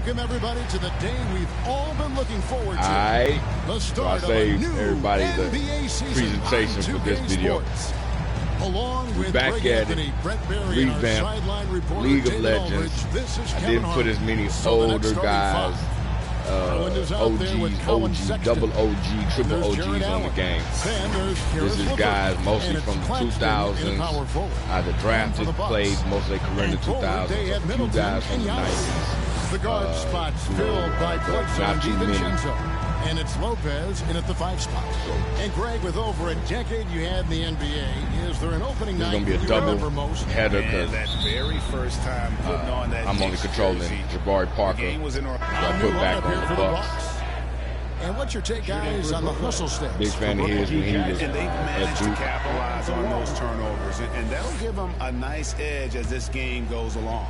Welcome, everybody, to the day we've all been looking forward to. All right. The So I start of a saved new everybody the NBA season presentation for this video. Sports. Along with Back Greg at Anthony, it. Brett Barry, and our Revamp. sideline reporter, League of David Legends. Aldridge, this is I Kevin didn't put as many So the next older starting guys, Garland is out there with OGs, Colin OG, Sexton. double OG, triple There's OGs Jared on the Allen. game. Then there's This is Levert. guys mostly And it's from the Claxton in 2000s, power forward. either drafted, For the Bucks. played most of their career in the And forward, 2000s, they a have few Middleton guys from and the Giannis. 90s. The guard spots filled by Bledsoe not and too many. DiVincenzo. And it's Lopez in at the 5 spot. And Greg, with over a decade you had in the NBA, is there an opening This is night going to be a you double remember most? header because that very first time putting on that I'm only controlling Jabari Parker. game was in I put back on the Bucks. And what's your take, guys, on the hustle steps? Big fan of his when he was and they've at managed to Duke. capitalize on those turnovers, and that'll give them a nice edge as this game goes along.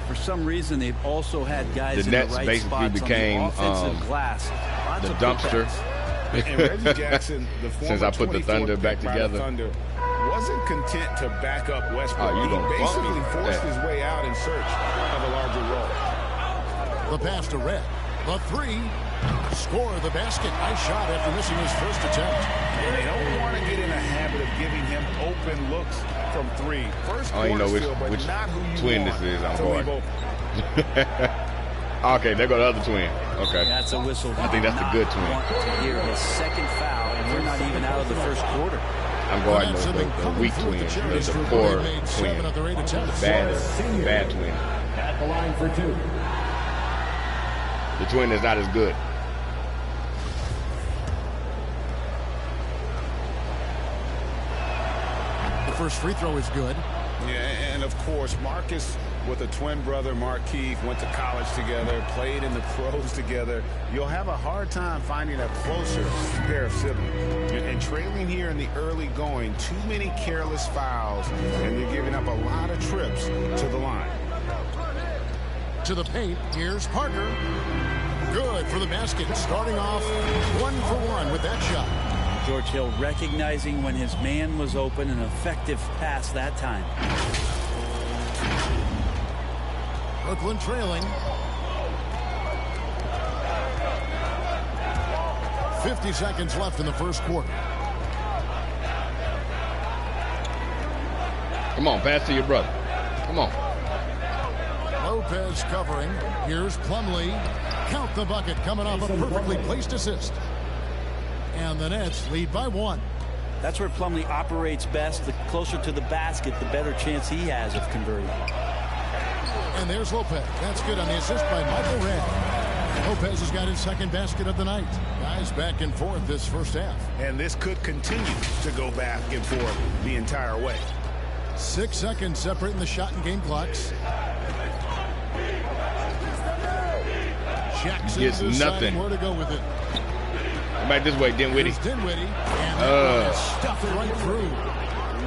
For some reason, they've also had guys The in Nets the right basically spots became, on the offensive glass. Lots the of dumpster. And Reggie Jackson, the former Since I put the 24th Thunder back pick by the together. Thunder, wasn't content to back up Westbrook. Oh, you He gonna bump basically me. forced Yeah. his way out in search of a larger role. The pass to Red. The 3. Score the basket. Nice shot after missing his first attempt. And they don't want to get in a habit of giving him open looks from 3. First I don't even know quarter still, but which not who you twin want this is. I'm to leave going. open. Okay, there go the other twin. Okay. That's a whistle. I think that's the good twin. Want to hear his second foul, and we're not even out of the first quarter. I'm going with the weak twin, the poor twin, the bad twin. At the line for 2. The twin is not as good. The first free throw is good. Yeah, and of course, Marcus with a twin brother, Markeith, went to college together, played in the pros together. You'll have a hard time finding a closer pair of siblings. And trailing here in the early going, too many careless fouls, and they're giving up a lot of trips to the line. To the paint, here's Parker. Good for the basket, starting off 1 for 1 with that shot. George Hill recognizing when his man was open, an effective pass that time. Brooklyn trailing. 50 seconds left in the first quarter. Come on, pass to your brother. Come on. Lopez covering. Here's Plumlee. Count the bucket coming off a perfectly placed assist. And the Nets lead by 1. That's where Plumlee operates best. The closer to the basket, the better chance he has of converting. And there's Lopez. That's good on the assist by Michael Red. Lopez has got his second basket of the night. Guys back and forth this first half. And this could continue to go back and forth the entire way. 6 seconds separating the shot and game clocks. Jackson Gets nothing. Where to go with it. Come back this way, Dinwiddie. Dinwiddie, and that is stuffed right through.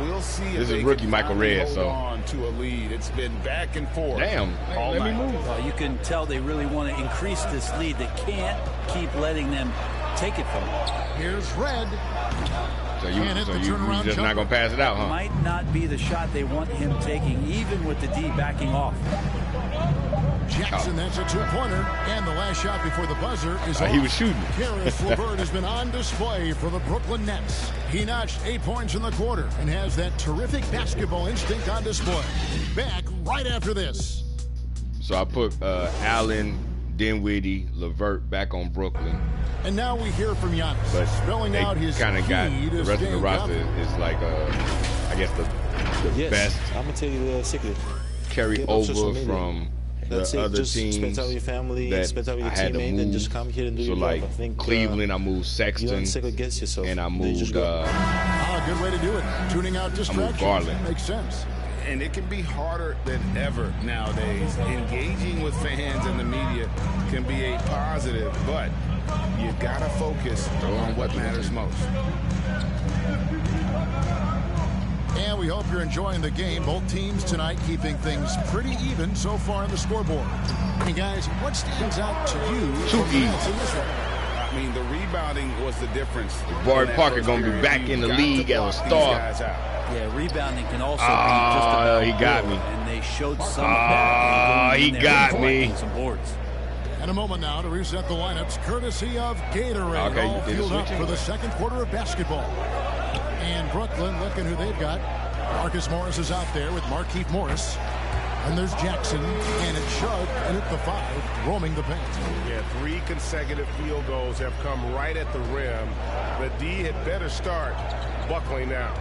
We'll see if This they is rookie can Michael finally Red, hold so. on to a lead. It's been back and forth. Damn, all let me night. move. Well, you can tell they really want to increase this lead. They can't keep letting them take it from them. Here's Red. So you Can't hit the just turnaround not jumper. going to pass it out, huh? Might not be the shot they want him taking, even with the D backing off. Jackson, that's a 2-pointer. And the last shot before the buzzer is off. He was shooting. Karis LeVert has been on display for the Brooklyn Nets. He notched 8 points in the quarter and has that terrific basketball instinct on display. Back right after this. So I put Allen, Dinwiddie, LeVert back on Brooklyn. And now we hear from Giannis, But spelling they out his kind of got key to the rest of the staying roster confident. is like, I guess, the Yes, best I'm gonna tell you the secret. carry Get on social over media. from That's the it. other Just teams spend time with your family, that spend time with I your had to teammate, move. and just come here and do So your like job. I think Cleveland, I moved you don't Sexton, second guess yourself. and I You just moved go. Good way to do it. Tuning out distractions. Garland. Makes sense. And it can be harder than ever nowadays. Engaging with fans and the media can be a positive, but you got to focus on what matters most. And we hope you're enjoying the game. Both teams tonight keeping things pretty even so far on the scoreboard. Hey, guys, what stands out to you? Too from the easy. Nets in this one? I mean, the rebounding was the difference. Jabari Parker going to be back in the league as a star. Yeah, rebounding can also be just about he got good, me. And they showed some of that. He in going in there got and me. collecting some boards. And And a moment now to reset the lineups, courtesy of Gatorade. Okay, all fueled up for the second quarter of basketball. And Brooklyn, looking who they've got. Marcus Morris is out there with Markieff Morris. And there's Jackson, and it's Sharp, and at the 5, roaming the paint. Yeah, 3 consecutive field goals have come right at the rim. The D had better start buckling now.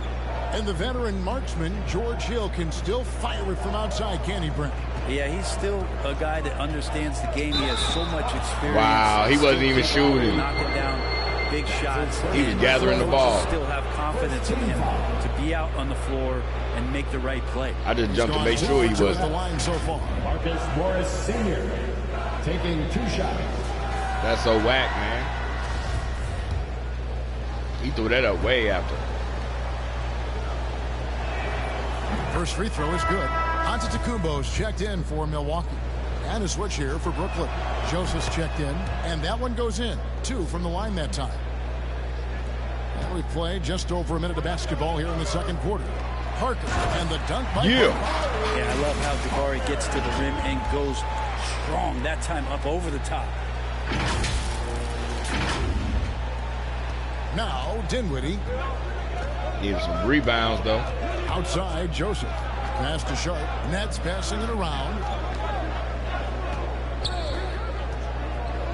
And the veteran marksman, George Hill, can still fire it from outside, can he, Brent? Yeah, he's still a guy that understands the game. He has so much experience. Wow, he wasn't even shooting. Knocking down big shots. He was gathering the ball. Still have confidence in him to be out on the floor and make the right play. I just jumped to make sure he wasn't. The line so far. Marcus Morris Sr. taking 2 shots. That's so whack, man. He threw that up way after. First free throw is good. Antetokounmpo's checked in for Milwaukee. And a switch here for Brooklyn. Joseph's checked in, and that one goes in. 2 from the line that time. And we played just over a minute of basketball here in the second quarter. Parker and the dunk by Yeah. Yeah, I love how Jabari gets to the rim and goes strong. That time up over the top. Now Dinwiddie. Needed some rebounds, though. Outside, Joseph. Pass to Sharp. Nets passing it around.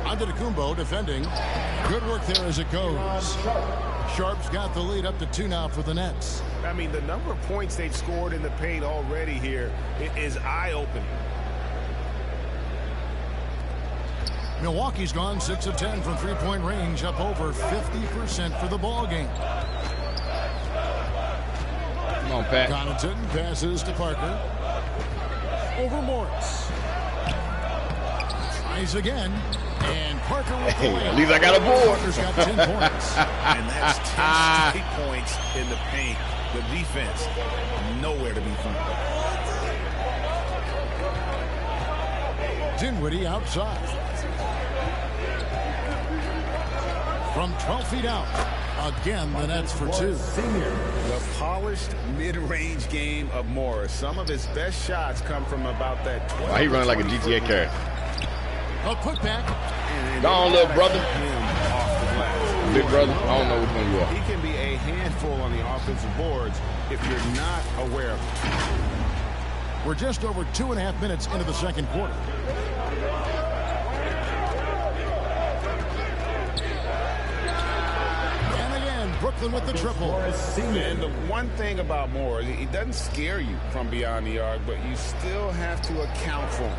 Antetokounmpo defending. Good work there as it goes. Sharp's got the lead up to 2 now for the Nets. I mean, the number of points they've scored in the paint already here is eye-opening. Milwaukee's gone 6 of 10 from three-point range, up over 50% for the ball game. Come on, Pat. Connaughton passes to Parker. Over Morris. Tries again. And Parker with the win. At least I got a board. Parker's got 10 points. And that's 10 straight points in the paint. The defense, nowhere to be found. Dinwiddie outside. From 12 feet out. Again, the Nets for 2. The polished mid-range game of Morris. Some of his best shots come from about that 12. Wow, he running like a GTA character. A putback. Go on, little brother. Him off the glass. Big brother, I don't know which one you are. He can be a handful on the offensive boards if you're not aware of it. We're just over 2.5 minutes into the second quarter. And again, Brooklyn with the triple. And the one thing about Morris, he doesn't scare you from beyond the arc, but you still have to account for him.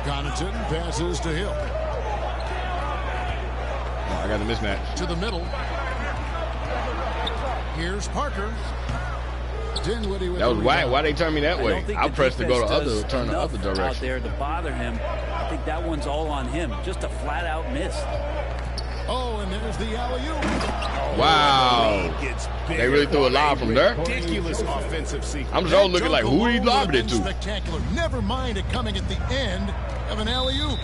Connaughton passes to Hill. I got a mismatch. To the middle. Here's Parker. Dinwiddie with That was the why. rebound. Why they turn me that way? I pressed to go to turn the other Out direction. there to bother him. I think that one's all on him. Just a flat-out miss. Oh, and there's the alley-oop. Wow. They really threw a lob from there. Ridiculous offensive sequence. I'm just looking like, who he lobbed it to? Spectacular. Never mind it coming at the end of an alley-oop.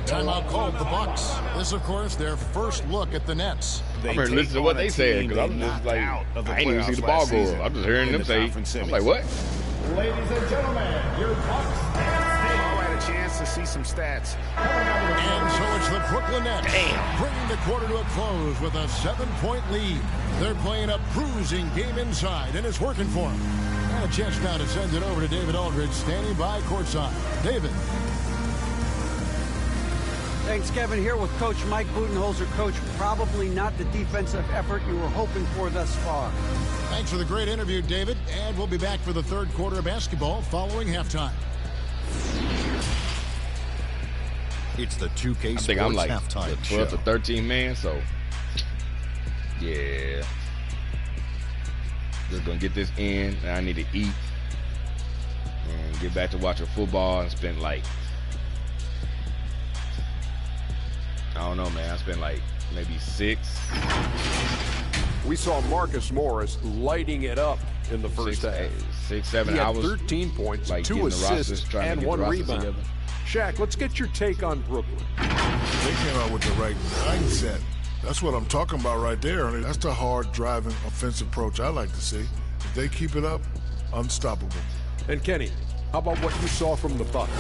Timeout called the Bucks. This, of course, their first look at the Nets. I'm here listening to what they said because I'm just like, I ain't even see the ball go up. I'm just hearing them say, I'm like, what? Ladies and gentlemen, your Bucks. All right, a chance to see some stats. And so it's the Brooklyn Nets bringing the quarter to a close with a 7-point lead. They're playing a bruising game inside, and it's working for them. And a chance now to send it over to David Aldridge, standing by courtside. David. Thanks, Kevin. Here with Coach Mike Budenholzer. Coach, probably not the defensive effort you were hoping for thus far. Thanks for the great interview, David. And we'll be back for the third quarter of basketball following halftime. It's the 2K I think I'm like halftime the 12th or 13th man, so yeah. Just gonna get this in, and I need to eat and get back to watching football and spend like, I don't know, man. I spent like maybe 6. We saw Marcus Morris lighting it up in the first half. 6, 7 he had hours. 13 points, like 2 assists, and 1 rebound. Shaq, let's get your take on Brooklyn. They came out with the right mindset. That's what I'm talking about right there. That's the hard driving offensive approach I like to see. If they keep it up, unstoppable. And Kenny, how about what you saw from the Bucks?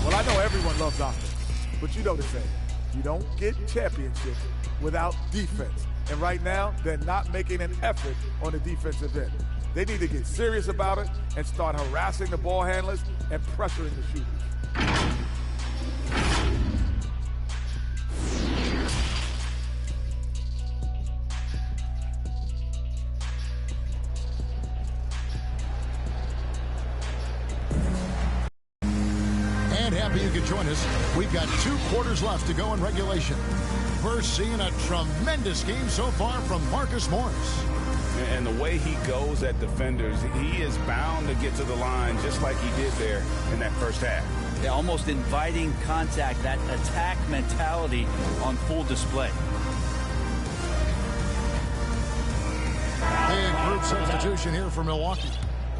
Well, I know everyone loves offense, but you know the saying. You don't get championships without defense. And right now, they're not making an effort on the defensive end. They need to get serious about it and start harassing the ball handlers and pressuring the shooters. And happy you could join us. We've got 2 quarters left to go in regulation. We're seeing a tremendous game so far from Marcus Morris. And the way he goes at defenders, he is bound to get to the line just like he did there in that first half. Yeah, almost inviting contact, that attack mentality on full display. Big group substitution here for Milwaukee.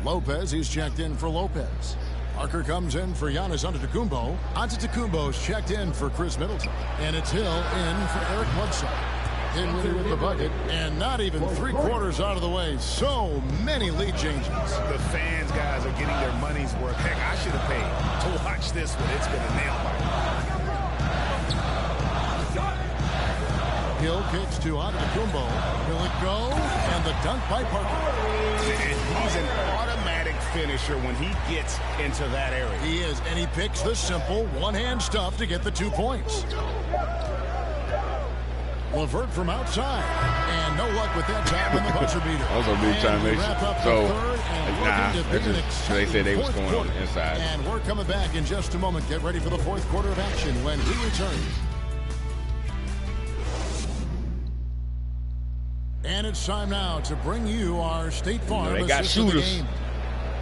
Lopez, he's checked in for Lopez. Parker comes in for Giannis Antetokounmpo. Antetokounmpo's checked in for Chris Middleton. And it's Hill in for Eric Bledsoe. Dinwiddie with the bucket, and not even 3/4 out of the way. So many lead changes. The fans, guys, are getting their money's worth. Heck, I should have paid to watch this one. It's been a nail biter. Hill kicks to Antetokounmpo. Will it go? And the dunk by Parker. And he's an automatic finisher when he gets into that area. He is, and he picks the simple one-hand stuff to get the 2 points. LeVert from outside, and no luck with that time on the buzzer beater. That was a big time, so they said they was going on the inside. And we're coming back in just a moment. Get ready for the 4th quarter of action when we return. And it's time now to bring you our State Farm they got shooters. Game.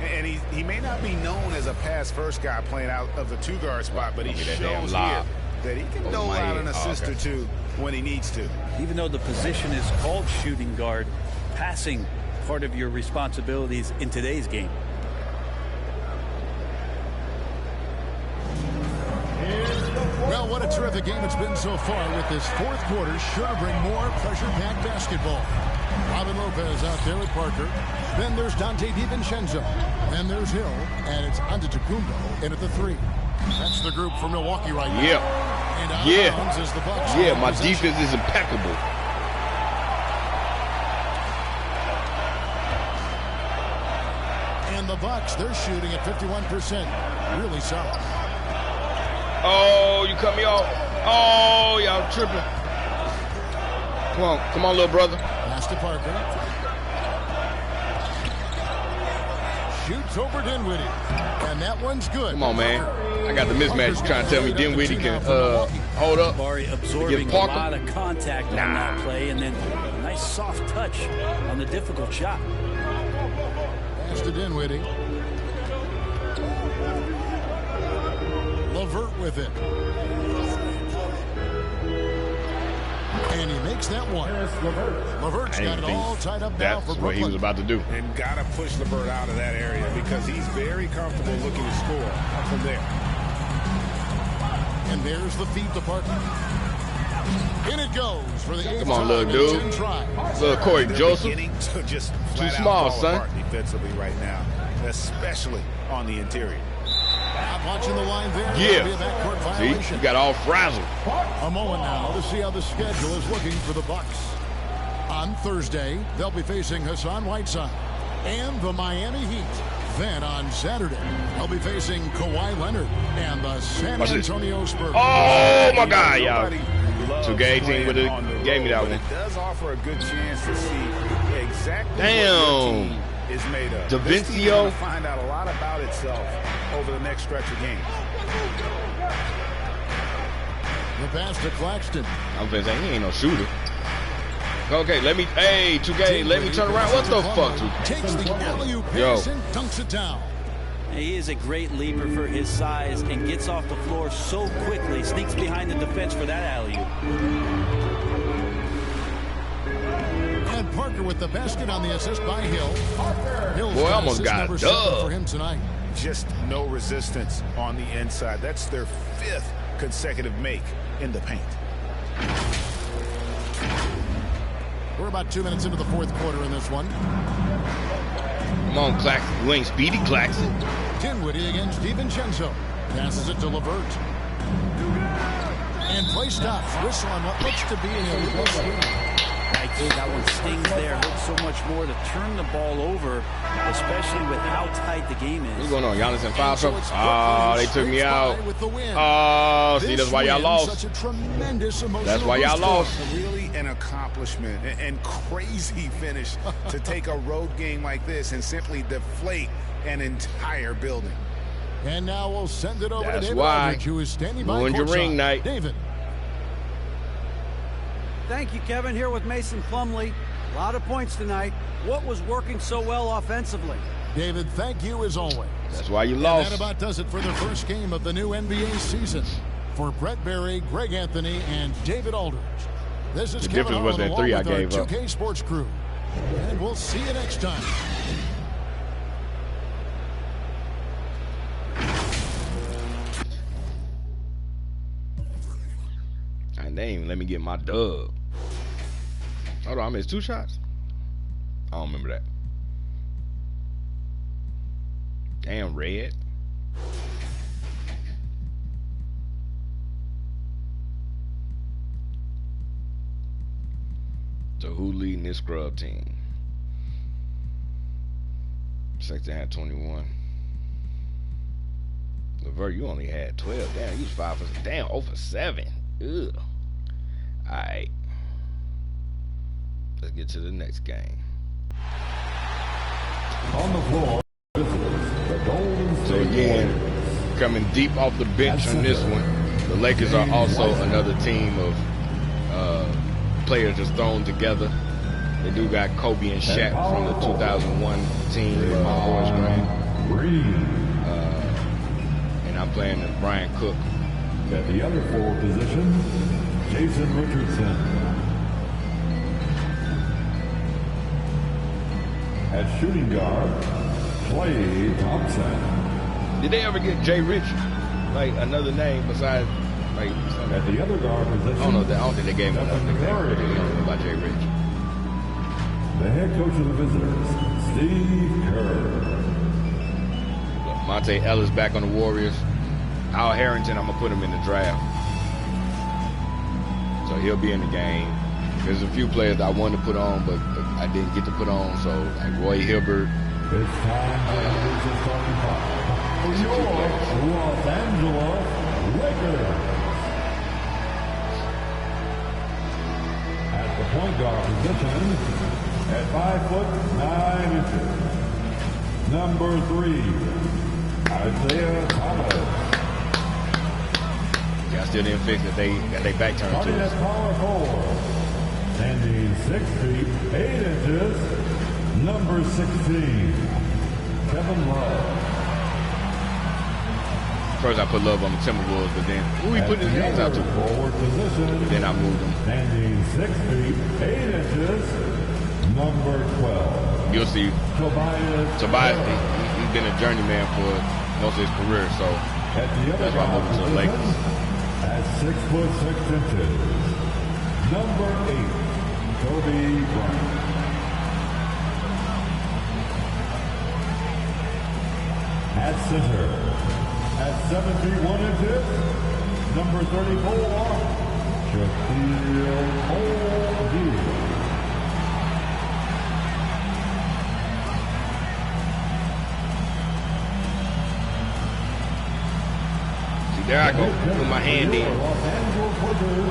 And he may not be known as a pass-first guy playing out of the 2-guard spot, but he shows here that he can dole out an assist or two when he needs to. Even though the position is called shooting guard, passing part of your responsibilities in today's game. Well, what a terrific game it's been so far with this 4th quarter. Sure to bring more pressure-packed basketball. Robin Lopez out there with Parker. Then there's Dante DiVincenzo. Then there's Hill, and it's Antetokounmpo in at the 3. That's the group for Milwaukee right now. And out of bounds is the Bucks. My defense is impeccable. And the Bucks, they're shooting at 51%. Really solid. Oh, you cut me off. Oh, y'all tripping. Come on, little brother. Pass to Parker. Shoots over Dinwiddie. And that one's good. Come on, man. I got the mismatch. You're trying to tell me Dinwiddie can hold up. Barry absorbing a lot of contact on that play, and then a nice soft touch on the difficult shot. Pass to Dinwiddie. LeVert with it. And he makes that one. LeVert's got it all tied up now for Brooklyn. That's what he was about to do. And got to push LeVert out of that area because he's very comfortable looking to score from there. And there's the feed to Parker. In it goes for the 8th. Come on, little dude. Little Corey Joseph. Just too small, son. Defensively right now, especially on the interior. Not watching the line there. See, you got all frazzled. A moment now to see how the schedule is looking for the Bucks. On Thursday, they'll be facing Hassan Whiteside and the Miami Heat. Then on Saturday, they'll be facing Kawhi Leonard and the San Antonio Spurs. Oh, my God, y'all. 2K18 would have gave me that one. It does offer a good chance to see exactly what your team is made of. DaVincio. Find out a lot about itself over the next stretch of games. The pass to Claxton. I'm going to say, he ain't no shooter. Okay, let me, 2K, let me turn around. What the fuck? Takes the alley-oop pass and dunks it down. He is a great leaper for his size and gets off the floor so quickly, sneaks behind the defense for that alley-oop. And Parker with the basket on the assist by Hill. Hill's boy, almost got a dub for him tonight. Just no resistance on the inside. That's their 5th consecutive make in the paint. We're about 2 minutes into the 4th quarter in this one. Come on, Claxton. You ain't Speedy Claxton. Dinwiddie against DiVincenzo. Passes it to LeVert. And play stops. Whistle on what looks to be an illegal swing. That one stings there. Hurts so much more to turn the ball over, especially with how tight the game is. What's going on? Giannis in foul trouble. Oh, they took me out. Oh, see, that's why y'all lost. That's why y'all lost. Really an accomplishment and crazy finish to take a road game like this and simply deflate an entire building. And now we'll send it over to That's David why. Aldridge, who is standing by Ruined your ring night. David. Thank you, Kevin. Here with Mason Plumlee. A lot of points tonight. What was working so well offensively? David, thank you as always. That's why you And lost. that about does it for the first game of the new NBA season. For Brett Berry, Greg Anthony, and David Aldridge, this is The Kevin difference was Harlan that three along I with gave our up. 2K Sports crew. And we'll see you next time. And they ain't even let me get my dub. Hold on, I missed 2 shots? I don't remember that. Damn, red. So who leading this scrub team? Sexton had 21. LeVert, you only had 12. Damn, you was 5 for 0 for 7. Ugh. Alright. Let's get to the next game. On the floor, this is the Golden State So again, coming deep off the bench on this one, the Lakers are also another team of players just thrown together. They do got Kobe and Shaq from the 2001 team in my boys' grade. And I'm playing as Brian Cook. At the other forward position, Jason Richardson. At shooting guard, Klay Thompson. Did they ever get Jay Rich, like another name besides like something? At the other guard position, I don't think they gave him another name. I don't know about Jay Rich. The head coach of the visitors, Steve Kerr. Monte Ellis back on the Warriors. Al Harrington, I'm gonna put him in the draft, so he'll be in the game. There's a few players that I wanted to put on, but I didn't get to put on. So like Roy Hibbert. It's time for the starting five for your Los Angeles Lakers. At the point guard position, at 5'9", number 3, Isaiah Thomas. I still didn't fix that they back turned Starting to at us. power forward, standing 6 feet 8 inches, number 16, Kevin Love. First I put Love on the Timberwolves, but then who he put his hands out to? Forward position, Then I moved him. standing 6 feet 8 inches, number 12. You'll see. Tobias, he's been a journeyman for most of his career, so that's why I moved him to the Lakers. At 6'6" number 8, Kobe Bryant. At center, at 7 feet 1 inches, number 34, Shaquille O'Neal. There I go, with my hand in. Los Angeles Lakers,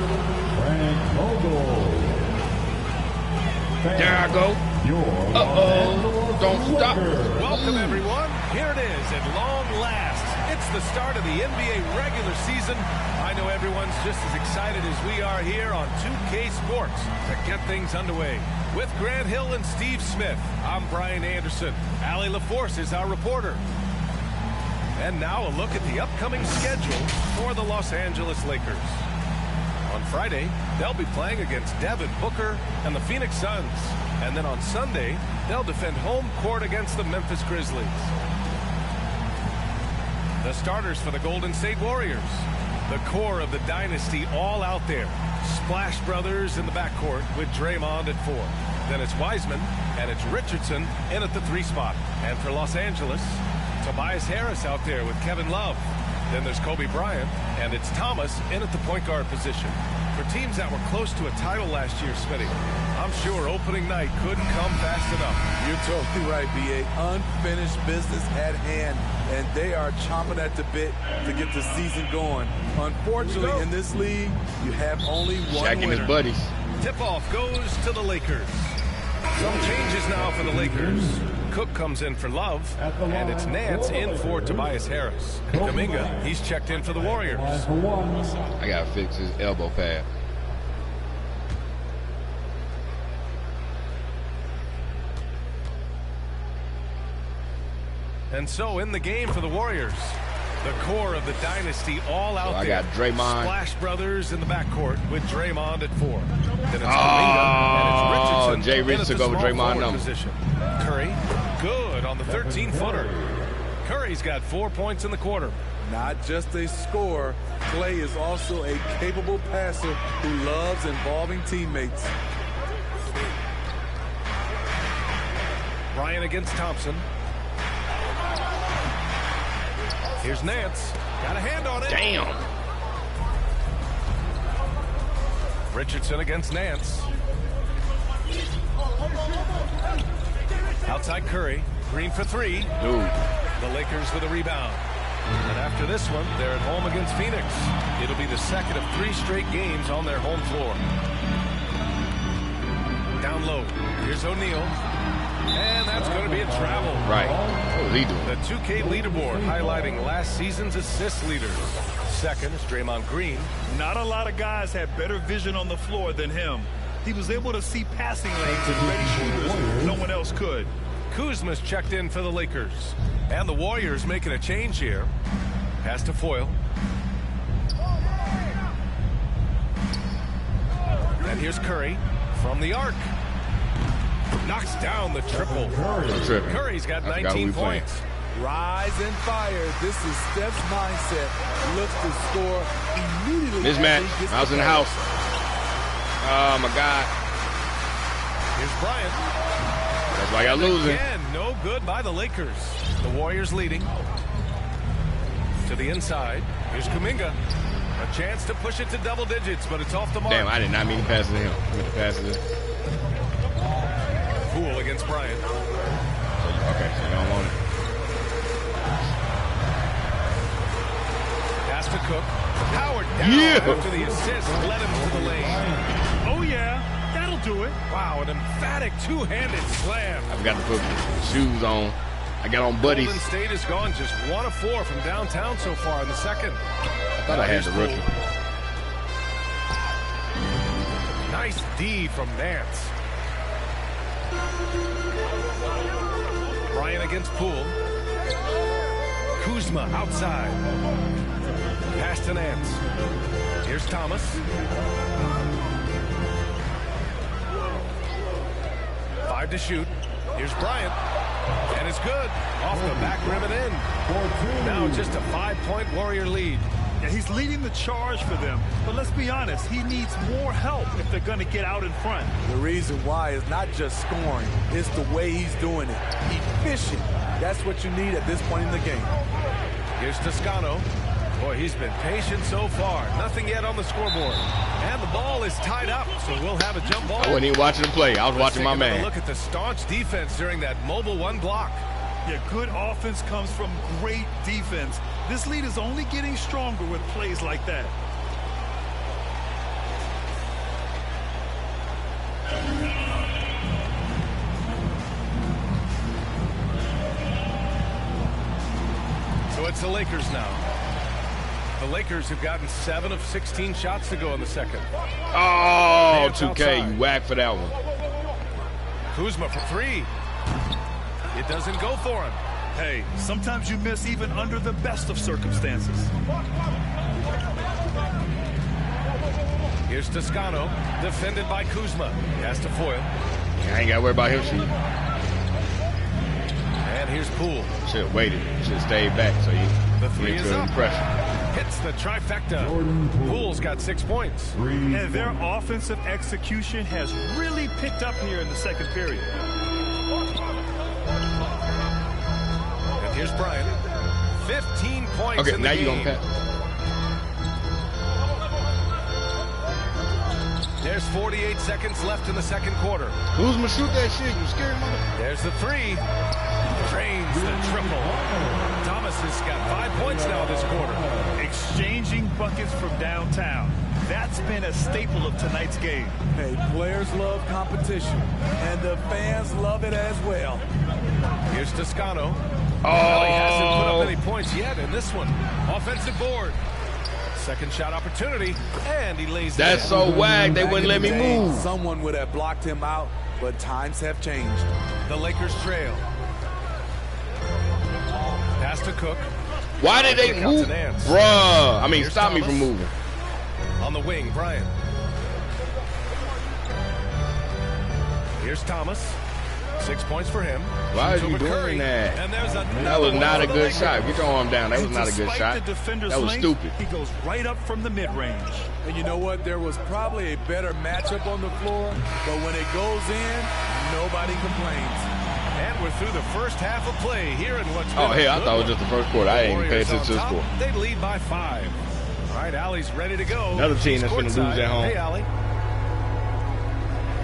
Frank Vogel. There I go. Don't stop. Welcome, everyone. Here it is at long last. It's the start of the NBA regular season. I know everyone's just as excited as we are here on 2K Sports to get things underway. With Grant Hill and Steve Smith, I'm Brian Anderson. Allie LaForce is our reporter. And now a look at the upcoming schedule for the Los Angeles Lakers. On Friday, they'll be playing against Devin Booker and the Phoenix Suns. And then on Sunday, they'll defend home court against the Memphis Grizzlies. The starters for the Golden State Warriors. The core of the dynasty all out there. Splash Brothers in the backcourt with Draymond at 4. Then it's Wiseman and it's Richardson in at the 3 spot. And for Los Angeles, Tobias Harris out there with Kevin Love. Then there's Kobe Bryant, and it's Thomas in at the point guard position. For teams that were close to a title last year, Smitty, I'm sure opening night couldn't come fast enough. You're totally right, B.A. Unfinished business at hand, and they are chomping at the bit to get the season going. Unfortunately, in this league, you have only one Shaq and winner. his buddies. Tip-off goes to the Lakers. Some changes now for the Lakers. Cook comes in for Love, and it's Nance in for Tobias Harris. Kuminga, he's checked in for the Warriors. I got to fix his elbow pad. And so in the game for the Warriors, the core of the dynasty all out I there. got Draymond. Splash Brothers in the backcourt with Draymond at 4. Then it's Kuminga, and it's Richardson. Jay Rich took over Draymond number. Position. Curry, good on the 13-footer. Curry's got 4 points in the quarter. Not just a scorer, Clay is also a capable passer who loves involving teammates. Bryant against Thompson. Here's Nance. Got a hand on it. Damn. Richardson against Nance. Outside Curry. Green for 3. Dude. The Lakers with a rebound. And after this one, they're at home against Phoenix. It'll be the second of 3 straight games on their home floor. Down low. Here's O'Neal. And that's going to be a travel. Right. What was he doing? The 2K leaderboard highlighting last season's assist leaders. Second is Draymond Green. Not a lot of guys had better vision on the floor than him. He was able to see passing lanes and ready shooters no one else could. Kuzma's checked in for the Lakers. And the Warriors making a change here. Pass to Foyle. And here's Curry from the arc. Knocks down the triple. Curry's got 19 points. Rise and fire. This is Steph's mindset. Looks to score immediately. Mismatch. I was in the house. Oh, my God. Here's Bryant. That's why y'all losing. Again, no good by the Lakers. The Warriors leading. To the inside. Here's Kuminga. A chance to push it to double digits, but it's off the mark. Damn, I did not mean to pass it to him. I meant to pass it to him. Poole against Bryant. Okay, so you don't want it. Pass to Cook. Powered down after the assist led him to the lane. Oh, yeah. That'll do it. Wow, an emphatic two-handed slam. I forgot to put shoes on. I got on buddies. Golden State has gone just 1 of 4 from downtown so far in the second. I thought I had the rookie. Nice D from Nance. Bryant against Poole. Kuzma outside. Pass to Nance. Here's Thomas. Five to shoot. Here's Bryant. And it's good. Off the back rim and in. Now just a 5-point Warrior lead. Yeah, he's leading the charge for them. But let's be honest, he needs more help if they're going to get out in front. The reason why is not just scoring. It's the way he's doing it. Efficient. That's what you need at this point in the game. Here's Toscano. Boy, he's been patient so far. Nothing yet on the scoreboard. And the ball is tied up, so we'll have a jump ball. I wasn't even watching the play. I was watching my man. Look at the staunch defense during that mobile 1 block. Yeah, good offense comes from great defense. This lead is only getting stronger with plays like that. So it's the Lakers now. The Lakers have gotten 7 of 16 shots to go in the second. Oh, 2K, you whack for that one. Kuzma for 3. It doesn't go for him. Hey, sometimes you miss even under the best of circumstances. Here's Toscano, defended by Kuzma. Pass to Foyle. I ain't got to worry about him shooting. And here's Poole. Should have waited. Should have stayed back so you The 3 is up. Pressure. Hits the trifecta. Poole's got 6 points. And their offensive execution has really picked up here in the second period. And here's Bryant. 15 points Okay, in the now game. you're going to pass. There's 48 seconds left in the second quarter. Who's going to shoot that shit? You scared, mother? There's the three. Drains the triple. Thomas has got 5 points now this quarter. Exchanging buckets from downtown. That's been a staple of tonight's game. Hey, players love competition, and the fans love it as well. Here's Toscano. Oh. Well, he hasn't put up any points yet in this one. Offensive board. Second shot opportunity, and he lays it in. That's so wag. They wouldn't let me move. Someone would have blocked him out, but times have changed. The Lakers trail. Pass to Cook. Why did they move? Bruh. I mean, Here's stop me Thomas. from moving. On the wing, Bryant. Here's Thomas. 6 points for him. Why is Shoots you over doing Curry. that? And there's That was not a good shot. Get your arm down. That was not a good shot. The defender's That was length, stupid. He goes right up from the mid-range. And you know what? There was probably a better matchup on the floor, but when it goes in, nobody complains. And we're through the first half of play here in what's Oh, been a hey, I good thought it was one. just the first quarter. I didn't even pay Warriors attention to the on score. top. They lead by 5. All right, Allie's ready to go. Another team that's She's gonna lose courtside. at home. Hey, Allie.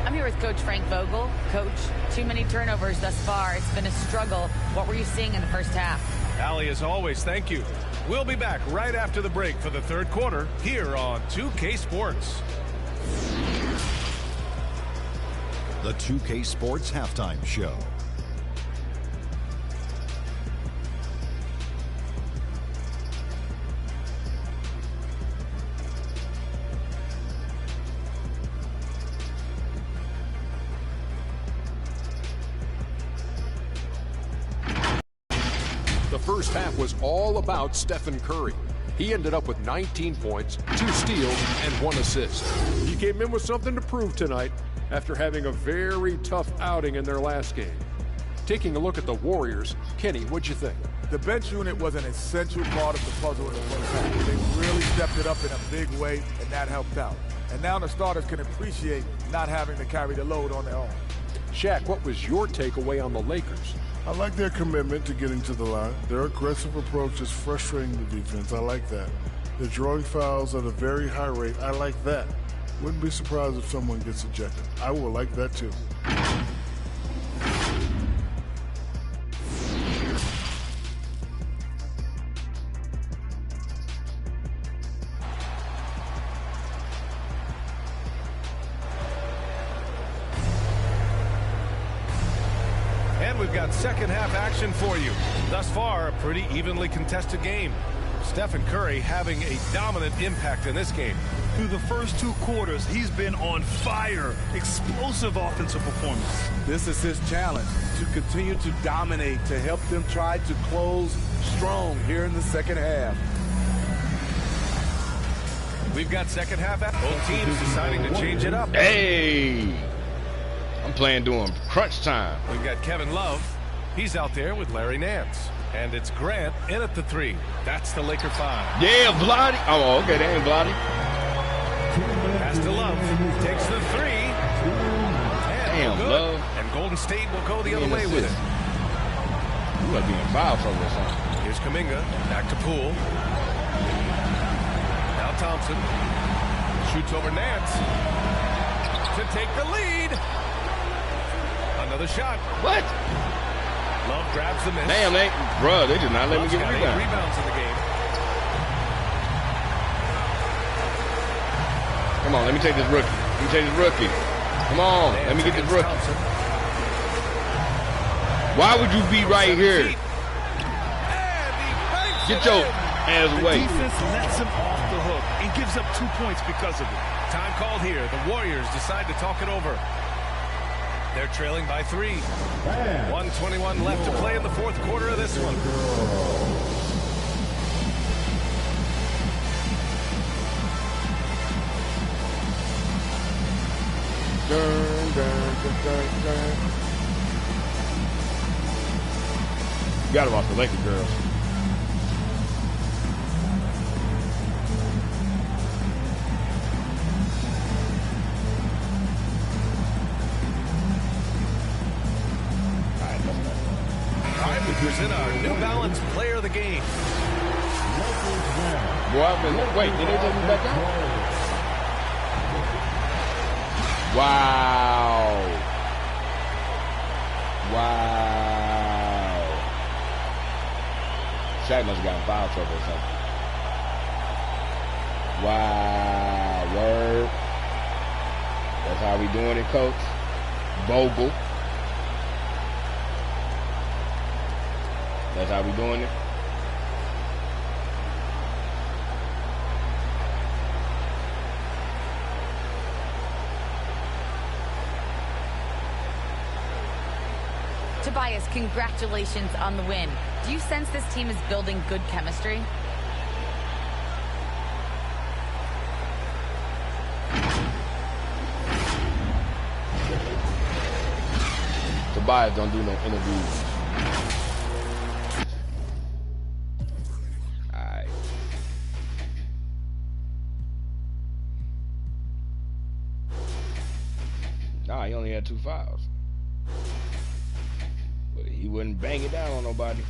I'm here with Coach Frank Vogel. Coach, too many turnovers thus far. It's been a struggle. What were you seeing in the first half? Allie, as always, thank you. We'll be back right after the break for the third quarter here on 2K Sports. The 2K Sports Halftime Show. The first half was all about Stephen Curry. He ended up with 19 points, 2 steals, and 1 assist. He came in with something to prove tonight after having a very tough outing in their last game. Taking a look at the Warriors, Kenny, what'd you think? The bench unit was an essential part of the puzzle in the first half. They really stepped it up in a big way, and that helped out. And now the starters can appreciate not having to carry the load on their own. Shaq, what was your takeaway on the Lakers? I like their commitment to getting to the line. Their aggressive approach is frustrating the defense. I like that. They're drawing fouls at a very high rate. I like that. Wouldn't be surprised if someone gets ejected. I will like that too. And we've got second half action for you. Thus far, a pretty evenly contested game. Stephen Curry having a dominant impact in this game. Through the first 2 quarters, he's been on fire. Explosive offensive performance. This is his challenge, to continue to dominate, to help them try to close strong here in the second half. We've got second half. Both teams deciding to change it up. Hey! I'm playing during crunch time. We've got Kevin Love. He's out there with Larry Nance. And it's Grant in at the 3. That's the Laker 5. Yeah, Vladdy. Oh, okay, that ain't Vladdy. Pass to Love. Takes the 3. And Damn, good. Love. And Golden State will go the other way with it. You might be in foul trouble or something. Here's Kuminga. Back to Poole. Now Thompson. Shoots over Nance. To take the lead. Another shot. What? Love grabs the miss. Damn, they did not let me get a got 8 rebound. rebounds in the game. Come on, let me take this rookie. Let me take this rookie. Come on, let me get this rookie. Thompson. Why would you be right here? Get your ass The away. defense lets him off the hook and gives up 2 points because of it. Time called here. The Warriors decide to talk it over. They're trailing by 3. 1:21 left to play in the fourth quarter of this one. You gotta watch the Lakers girls. All right, we present our New Balance Player of the Game. up and wait, did they take me back out? Wow. Wow. Shaq must have gotten foul trouble or something. Wow. Word. That's how we doing it, Coach. Bogle. That's how we doing it. Tobias, congratulations on the win. Do you sense this team is building good chemistry? Tobias don't do no interviews. Alright. Nah, he only had 2 fouls. But he wouldn't bang it down on nobody.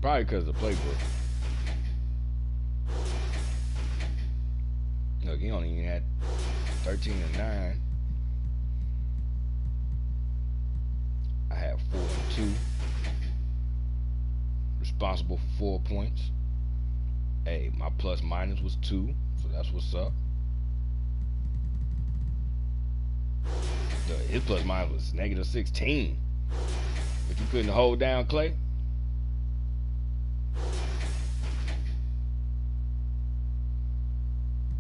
Probably because of the playbook. Look, he only had 13 and 9. I had 4 and 2. Responsible for 4 points. Hey, my plus minus was 2, so that's what's up. His plus minus was -16. But you couldn't hold down Clay.